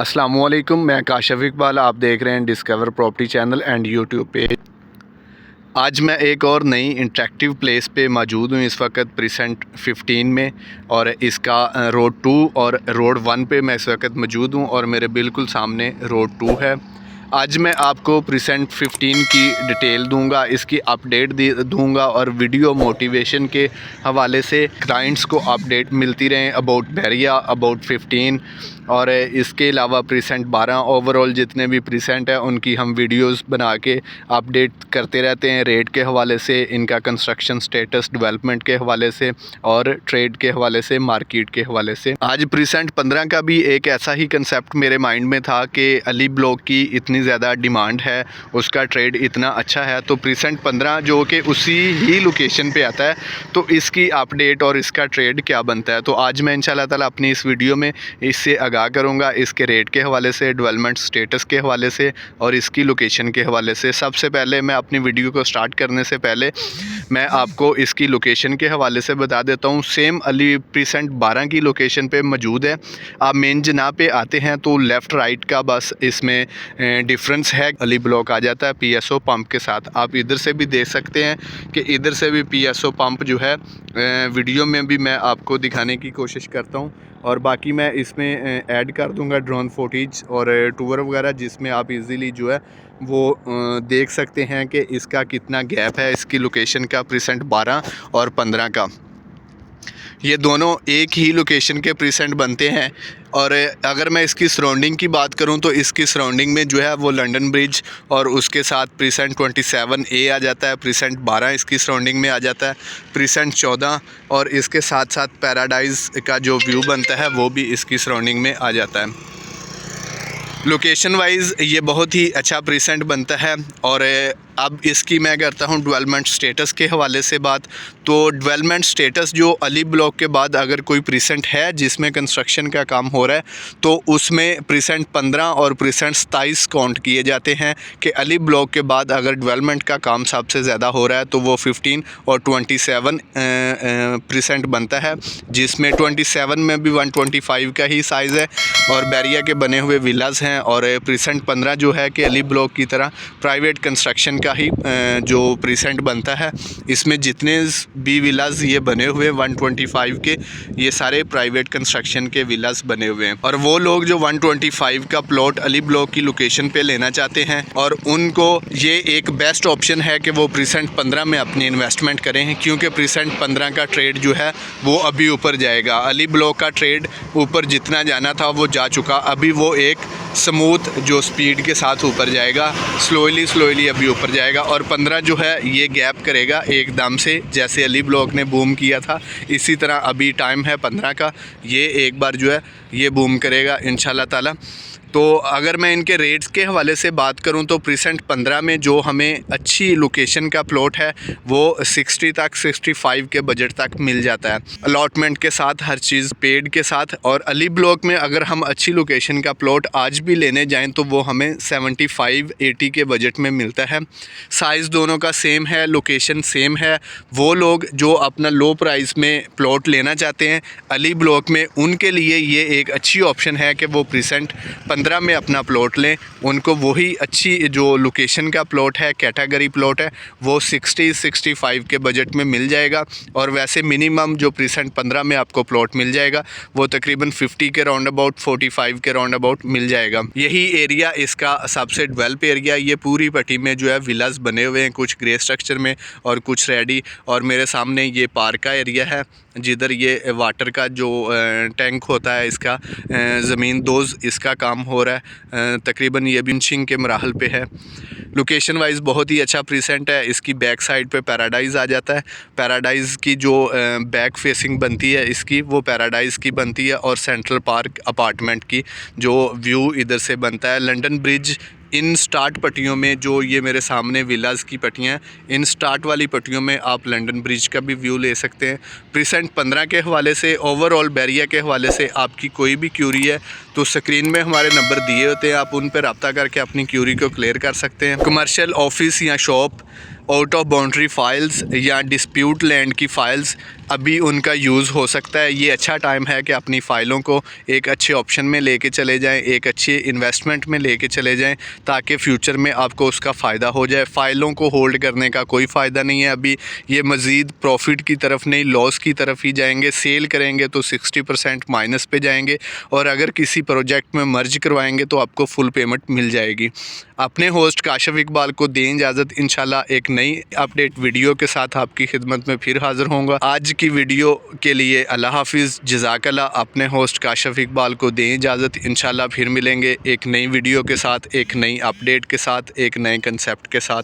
अस्सलामुअलैकुम, मैं काशिफ इकबाल। आप देख रहे हैं discover property channel and YouTube पे। आज मैं एक और नई इंटरेक्टिव प्लेस पे मौजूद हूँ इस वक्त प्रीसेंट 15 में, और इसका रोड 2 और रोड 1 पे मैं इस वक्त मौजूद हूँ और मेरे बिल्कुल सामने रोड 2 है। आज मैं आपको प्रीसेंट 15 की डिटेल दूंगा, इसकी अपडेट दूंगा और वीडियो मोटिवेशन के हवाले से क्लाइंट्स को अपडेट मिलती रहें अबाउट बैरिया, अबाउट 15 और इसके अलावा प्रीसेंट 12 ओवरऑल जितने भी प्रीसेंट हैं उनकी हम वीडियोस बना के अपडेट करते रहते हैं, रेट के हवाले से, इनका कंस्ट्रक्शन स्टेटस, डेवलपमेंट के हवाले से और ट्रेड के हवाले से, मार्केट के हवाले से। आज प्रीसेंट 15 का भी एक ऐसा ही कंसेप्ट मेरे माइंड में था कि अली ब्लॉक की इतनी ज़्यादा डिमांड है, उसका ट्रेड इतना अच्छा है, तो प्रीसेंट 15 जो कि उसी ही लोकेशन पे आता है, तो इसकी अपडेट और इसका ट्रेड क्या बनता है। तो आज मैं इंशाल्लाह ताला अपनी इस वीडियो में इससे आगाह करूंगा, इसके रेट के हवाले से, डेवलपमेंट स्टेटस के हवाले से और इसकी लोकेशन के हवाले से। सबसे पहले मैं अपनी वीडियो को स्टार्ट करने से पहले मैं आपको इसकी लोकेशन के हवाले से बता देता हूँ। सेम अली प्रीसेंट 12 की लोकेशन पे मौजूद है। आप मेन जनाब पे आते हैं तो लेफ़्ट राइट का बस इसमें डिफरेंस है, अली ब्लॉक आ जाता है पीएसओ पंप के साथ। आप इधर से भी देख सकते हैं कि इधर से भी पीएसओ पंप जो है वीडियो में भी मैं आपको दिखाने की कोशिश करता हूँ, और बाकी मैं इसमें ऐड कर दूंगा ड्रोन फुटेज और टूर वगैरह, जिसमें आप इजीली जो है वो देख सकते हैं कि इसका कितना गैप है इसकी लोकेशन का, प्रीसेंट 12 और 15 का। ये दोनों एक ही लोकेशन के प्रीसेंट बनते हैं। और अगर मैं इसकी सराउंडिंग की बात करूं तो इसकी सराउंडिंग में जो है वो लंदन ब्रिज और उसके साथ प्रीसेंट 27A आ जाता है, प्रीसेंट 12 इसकी सराउंडिंग में आ जाता है, प्रीसेंट 14 और इसके साथ साथ पैराडाइज़ का जो व्यू बनता है वो भी इसकी सराउंडिंग में आ जाता है। लोकेशन वाइज़ ये बहुत ही अच्छा प्रीसेंट बनता है। और अब इसकी मैं करता हूँ डेवलपमेंट स्टेटस के हवाले से बात। तो डेवलपमेंट स्टेटस जो अली ब्लॉक के बाद अगर कोई प्रीसेंट है जिसमें कंस्ट्रक्शन का काम हो रहा है तो उसमें प्रीसेंट 15 और प्रीसेंट 27 काउंट किए जाते हैं कि अली ब्लॉक के बाद अगर डेवलपमेंट का काम सबसे ज़्यादा हो रहा है तो वो 15 और 27 प्रीसेंट बनता है, जिसमें 27 में भी 125 का ही साइज़ है और बैरिया के बने हुए विलास हैं। और प्रीसेंट 15 जो है कि अली ब्लॉक की तरह प्राइवेट कंस्ट्रक्शन का ही जो प्रीसेंट बनता है। इसमें जितने भी विलास ये बने हुए 125 के, ये सारे प्राइवेट कंस्ट्रक्शन के विलास बने हुए हैं। और वो लोग जो 125 का प्लॉट अली ब्लॉक की लोकेशन पे लेना चाहते हैं और उनको ये एक बेस्ट ऑप्शन है कि वो प्रीसेंट 15 में अपनी इन्वेस्टमेंट करें, क्योंकि प्रीसेंट 15 का ट्रेड जो है वो अभी ऊपर जाएगा। अली ब्लॉक का ट्रेड ऊपर जितना जाना था वो जा चुका, अभी वो एक स्मूथ जो स्पीड के साथ ऊपर जाएगा, स्लोली अभी ऊपर जाएगा। और 15 जो है ये गैप करेगा एकदम से, जैसे अली ब्लॉक ने बूम किया था इसी तरह अभी टाइम है 15 का, ये एक बार जो है ये बूम करेगा इंशाल्लाह ताला। तो अगर मैं इनके रेट्स के हवाले से बात करूं तो प्रीसेंट 15 में जो हमें अच्छी लोकेशन का प्लॉट है वो 60 तक 65 के बजट तक मिल जाता है, अलॉटमेंट के साथ, हर चीज़ पेड के साथ। और अली ब्लॉक में अगर हम अच्छी लोकेशन का प्लॉट आज भी लेने जाएं तो वो हमें 75-80 के बजट में मिलता है। साइज़ दोनों का सेम है, लोकेशन सेम है। वो लोग जो अपना लो प्राइस में प्लॉट लेना चाहते हैं अली ब्लॉक में, उनके लिए ये एक अच्छी ऑप्शन है कि वो प्रीसेंट 15 में अपना प्लॉट लें। उनको वही अच्छी जो लोकेशन का प्लॉट है, कैटेगरी प्लॉट है, वो 60-65 के बजट में मिल जाएगा। और वैसे मिनिमम जो प्रीसेंट 15 में आपको प्लॉट मिल जाएगा वो तकरीबन 50 के राउंड अबाउट, 45 के राउंड अबाउट मिल जाएगा। यही एरिया इसका सबसे डेवलप एरिया, ये पूरी पट्टी में जो है विलास बने हुए हैं, कुछ ग्रे स्ट्रक्चर में और कुछ रेडी। और मेरे सामने ये पार्क का एरिया है जिधर ये वाटर का जो टैंक होता है इसका ज़मीन दोज इसका काम हो रहा है। तकरीबन ये बिंचिंग के मराहल पे है। लोकेशन वाइज बहुत ही अच्छा प्रीसेंट है। इसकी बैक साइड पे पैराडाइज़ आ जाता है, पैराडाइज़ की जो बैक फेसिंग बनती है इसकी वो पैराडाइज़ की बनती है, और सेंट्रल पार्क अपार्टमेंट की जो व्यू इधर से बनता है। लंदन ब्रिज इन स्टार्ट पट्टियों में जो ये मेरे सामने विलास की पट्टियाँ, इन स्टार्ट वाली पट्टियों में आप लंदन ब्रिज का भी व्यू ले सकते हैं। प्रीसेंट 15 के हवाले से, ओवरऑल बैरिया के हवाले से आपकी कोई भी क्यूरी है तो स्क्रीन में हमारे नंबर दिए होते हैं, आप उन पर रब्ता करके अपनी क्यूरी को क्लियर कर सकते हैं। कमर्शियल ऑफिस या shop, out of boundary files या डिस्प्यूट लैंड की फ़ाइल्स अभी उनका यूज़ हो सकता है। ये अच्छा टाइम है कि अपनी फ़ाइलों को एक अच्छे ऑप्शन में लेके चले जाएं, एक अच्छे इन्वेस्टमेंट में लेके चले जाएं, ताकि फ्यूचर में आपको उसका फ़ायदा हो जाए। फ़ाइलों को होल्ड करने का कोई फ़ायदा नहीं है। अभी ये मज़ीद प्रॉफिट की तरफ नहीं, लॉस की तरफ ही जाएंगे। सेल करेंगे तो 60% माइनस पे जाएंगे, और अगर किसी प्रोजेक्ट में मर्ज करवाएंगे तो आपको फुल पेमेंट मिल जाएगी। अपने होस्ट काशिफ इकबाल को दें इजाज़त। इंशाल्लाह एक नई अपडेट वीडियो के साथ आपकी खिदमत में फिर हाज़िर होऊंगा। आज की वीडियो के लिए अल्लाह हाफिज़, जज़ाकल्लाह। अपने होस्ट काशिफ इकबाल को दें इजाज़त। इंशाल्लाह फिर मिलेंगे एक नई वीडियो के साथ, एक नई अपडेट के साथ, एक नए कंसेप्ट के साथ।